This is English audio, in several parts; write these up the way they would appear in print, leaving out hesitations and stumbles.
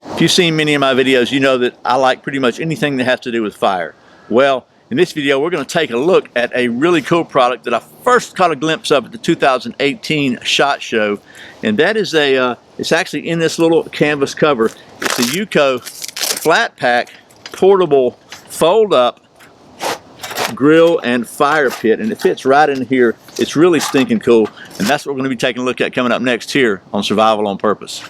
If you've seen many of my videos, you know that I like pretty much anything that has to do with fire. Well, in this video, we're going to take a look at a really cool product that I first caught a glimpse of at the 2018 SHOT Show, and that is it's actually in this little canvas cover. It's a UCO Flatpack Portable Fold-Up Grill and Fire Pit, and it fits right in here. It's really stinking cool, and that's what we're going to be taking a look at coming up next here on Survival on Purpose.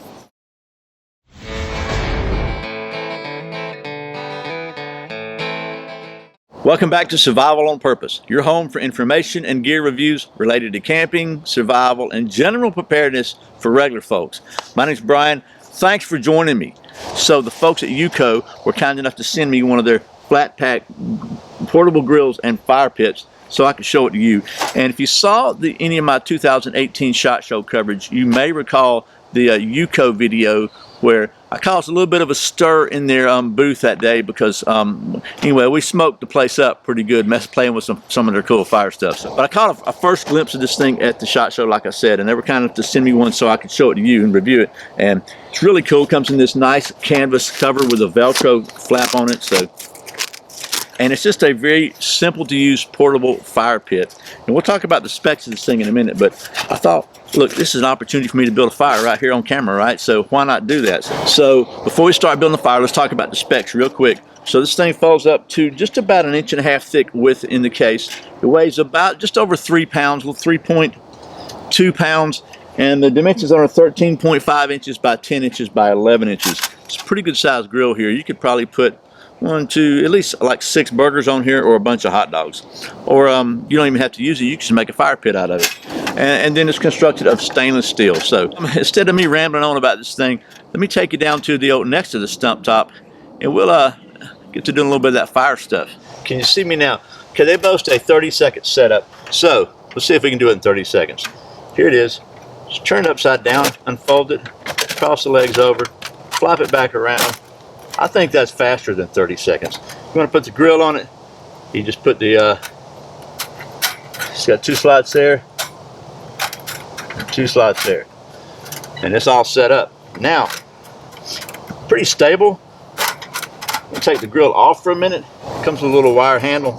Welcome back to Survival on Purpose, your home for information and gear reviews related to camping, survival, and general preparedness for regular folks. My name's Brian. Thanks for joining me. So the folks at UCO were kind enough to send me one of their flat pack portable grills and fire pits so I could show it to you. And if you saw any of my 2018 SHOT Show coverage, you may recall the UCO video where I caused a little bit of a stir in their booth that day because anyway, we smoked the place up pretty good, playing with some of their cool fire stuff. But I caught a first glimpse of this thing at the SHOT Show, like I said, and they were kind enough to send me one so I could show it to you and review it. And it's really cool. It comes in this nice canvas cover with a Velcro flap on it. And it's just a very simple to use portable fire pit. And we'll talk about the specs of this thing in a minute, but I thought, look, this is an opportunity for me to build a fire right here on camera, right? So why not do that? So before we start building the fire, let's talk about the specs real quick. So this thing folds up to just about 1.5 inches thick width in the case. It weighs about just over 3 pounds, 3.2 pounds, and the dimensions are 13.5 inches by 10 inches by 11 inches. It's a pretty good sized grill here. You could probably put at least like 6 burgers on here, or a bunch of hot dogs, or you don't even have to use it. You can just make a fire pit out of it. And then it's constructed of stainless steel. So instead of me rambling on about this thing, let me take you down to the old next to the stump top, and we'll get to doing a little bit of that fire stuff. Can you see me now? Okay, they boast a 30-second setup. So let's see if we can do it in 30 seconds. Here it is. Just turn it upside down, unfold it, cross the legs over, flop it back around. I think that's faster than 30 seconds. You want to put the grill on it, you just put the, it's got 2 slots there, 2 slots there, and it's all set up. Now, pretty stable. We'll take the grill off for a minute. It comes with a little wire handle.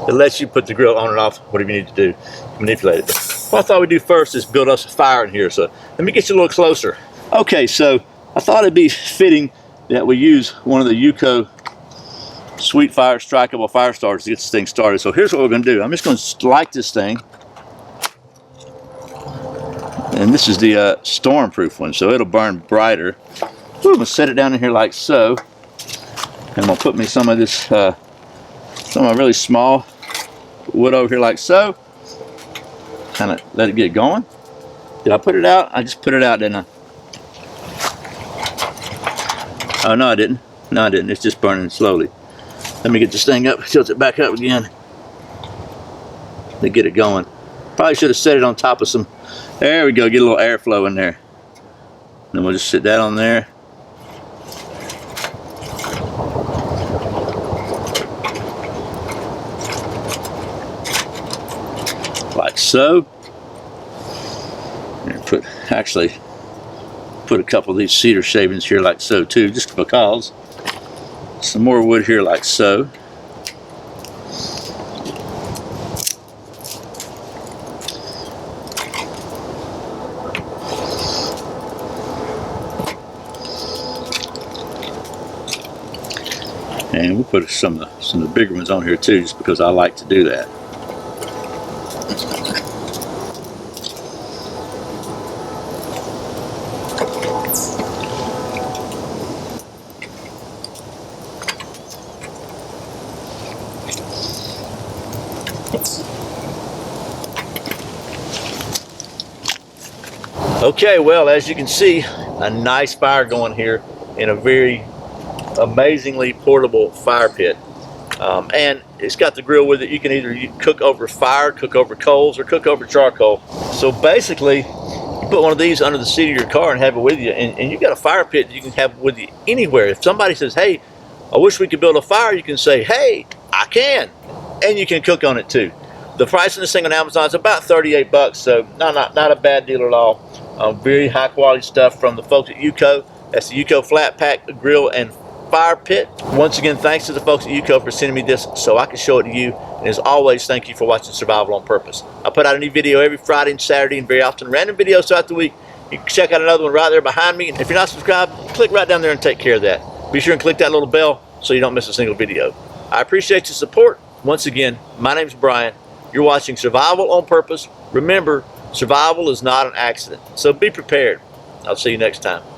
It lets you put the grill on and off, whatever you need to do, manipulate it. What I thought we'd do first is build us a fire in here, so let me get you a little closer. Okay, so I thought it'd be fitting that we use one of the UCO Sweet Fire strikeable fire starters to get this thing started. So here's what we're going to do. I'm just going to light this thing, and this is the stormproof one, so it'll burn brighter. I'm going to set it down in here like so, and I'm going to put me some of this, some of my really small wood over here like so. Kind of let it get going. Did I put it out? I just put it out, didn't I? Oh, no, I didn't. No, I didn't. It's just burning slowly. Let me get this thing up, tilt it back up again to get it going. Probably should have set it on top of some. There we go. Get a little airflow in there. Then we'll just sit that on there. Like so. And put a couple of these cedar shavings here like so too, just because. Some more wood here like so. And we'll put some of the bigger ones on here too, just because I like to do that. Okay, well, as you can see, a nice fire going here in a very amazingly portable fire pit. And it's got the grill with it. You can either cook over fire, cook over coals, or cook over charcoal. So basically, you put one of these under the seat of your car and have it with you, and you got a fire pit you can have with you anywhere. If somebody says, hey, I wish we could build a fire, you can say, hey, I can. And you can cook on it too. The price of this thing on Amazon is about 38 bucks, so not a bad deal at all. Very high quality stuff from the folks at UCO. That's the UCO Flatpack Grill and Fire Pit. Once again, thanks to the folks at UCO for sending me this so I can show it to you. And as always, thank you for watching Survival on Purpose. I put out a new video every Friday and Saturday, and very often random videos throughout the week. You can check out another one right there behind me. And if you're not subscribed, click right down there and take care of that. Be sure and click that little bell so you don't miss a single video. I appreciate your support. Once again, my name's Brian. You're watching Survival on Purpose. Remember, survival is not an accident. So be prepared. I'll see you next time.